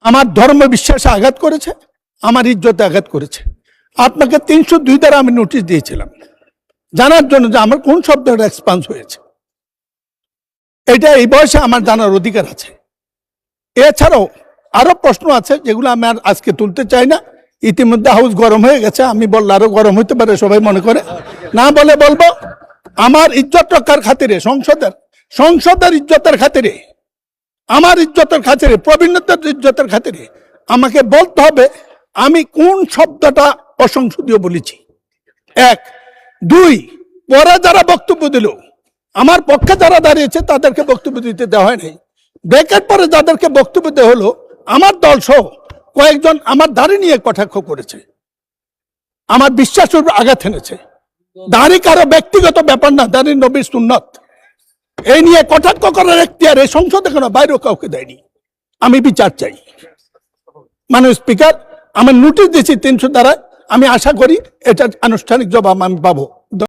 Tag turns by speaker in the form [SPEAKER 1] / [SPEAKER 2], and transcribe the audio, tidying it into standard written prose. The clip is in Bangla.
[SPEAKER 1] আমার ধর্ম বিশ্বাসে আঘাত করেছে, আমার ইজ্জতে আঘাত করেছে। আপনাকে 302 দ্বারা আমি নোটিশ দিয়েছিলাম জানার জন্য যে আমার কোন শব্দটা এক্সপান্স হয়েছে। এটা এই বয়সে আমার জানার অধিকার আছে। এছাড়াও আরো প্রশ্ন আছে যেগুলো আমি আর আজকে তুলতে চাই না। ইতিমধ্যে হাউস গরম হয়ে গেছে, আমি বললে আরো গরম হতে পারে, সবাই মনে করে। না বলে বলবো, আমার ইজ্জত রক্ষার খাতিরে, সংসদের ইজ্জতের খাতিরে, আমার ইজ্জতের খাতিরে, প্রবীণতার ইজ্জতের খাতিরে আমাকে বলতে হবে আমি কোন শব্দটা অসংসদীয় বলেছি। 1, 2, পরে যারা বক্তব্য দিল, আমার পক্ষে যারা দাঁড়িয়েছে তাদেরকে বক্তব্য দিতে দেওয়া হয় নাই। ব্রেকের পরে যাদেরকে বক্তব্য দেওয়া হলো, আমার দল সহ কয়েকজন আমার দাড়ি নিয়ে কটাক্ষ করেছে, আমার বিশ্বাসের উপর আঘাত এনেছে। দাড়ি কারো ব্যক্তিগত ব্যাপার না, দাড়ি নবীর সুন্নত। এই নিয়ে কটাক্ষ করার এখতিয়ার এই সংসদে কোনো বাইরেও কাউকে দেয়নি। আমি বিচার চাই। মাননীয় স্পিকার, আমার নোটিশ দিয়েছি 300 দ্বারা। আমি আশা করি এটার আনুষ্ঠানিক জবাব আমি পাবো।